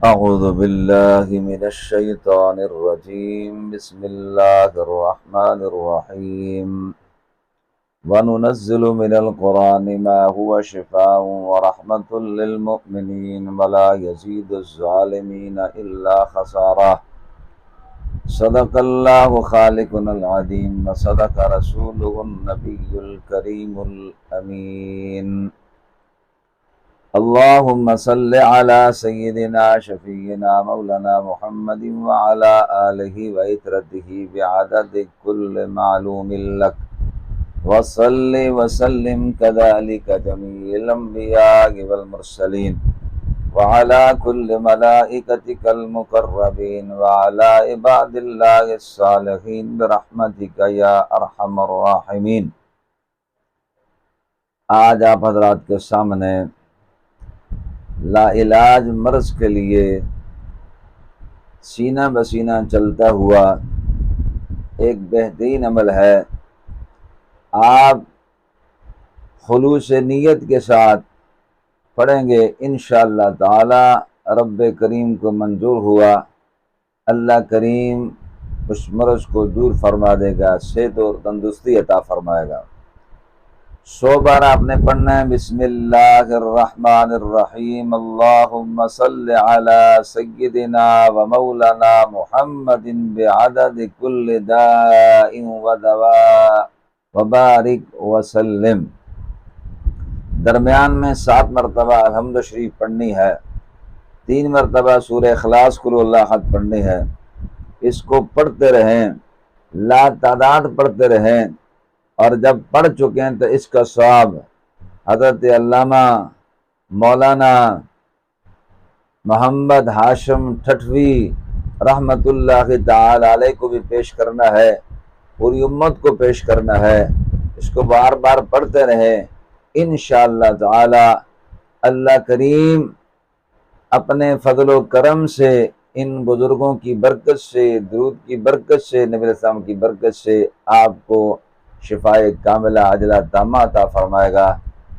أعوذ بالله من الشيطان الرجيم بسم الله الرحمن الرحيم وننزل من القرآن ما هو شفاء ورحمة للمؤمنين ولا يزيد الظالمين إلا خسارة صدق الله خالقنا العظيم وصدق رسوله النبي الكريم الأمين اللهم صل على سيدنا شفينا مولانا محمد وعلى آله وعترته بعدد كل معلوم لك وصل وسلم كذلك جميع الأنبياء والمرسلين وعلى كل ملائكتك المقربين وعلى عباد الله الصالحين برحمتك يا أرحم الراحمين۔ آج آپ حضرات کے سامنے لا علاج مرض کے لیے سینہ بسینہ چلتا ہوا ایک بہترین عمل ہے۔ آپ خلوص نیت کے ساتھ پڑھیں گے انشاءاللہ تعالی، رب کریم کو منظور ہوا، اللہ کریم اس مرض کو دور فرما دے گا، صحت و تندرستی عطا فرمائے گا۔ 100 بار آپ نے پڑھنا ہے۔ بسم اللہ الرحمن الرحیم، اللہم صل علی سیدنا و مولانا محمد بعدد کل داء و دواء وبارک وسلم۔ درمیان میں 7 مرتبہ الحمد شریف پڑھنی ہے، 3 مرتبہ سورہ اخلاص قل اللہ احد پڑھنی ہے۔ اس کو پڑھتے رہیں، لا تعداد پڑھتے رہیں، اور جب پڑھ چکے ہیں تو اس کا ثواب حضرت علامہ مولانا محمد ہاشم ٹھٹوی رحمت اللہ تعالی علیہ کو بھی پیش کرنا ہے، پوری امت کو پیش کرنا ہے۔ اس کو بار بار پڑھتے رہیں انشاءاللہ تعالی، اللہ کریم اپنے فضل و کرم سے، ان بزرگوں کی برکت سے، درود کی برکت سے، نبی علیہ السلام کی برکت سے آپ کو شفائے کاملہ عاجلہ تامہ عطا فرمائے گا۔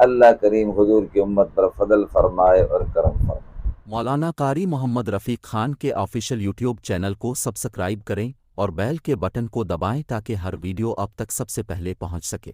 اللہ کریم حضور کی امت پر فضل فرمائے اور کرم فرمائے۔ مولانا قاری محمد رفیق خان کے آفیشیل یوٹیوب چینل کو سبسکرائب کریں اور بیل کے بٹن کو دبائیں تاکہ ہر ویڈیو اب تک سب سے پہلے پہنچ سکے۔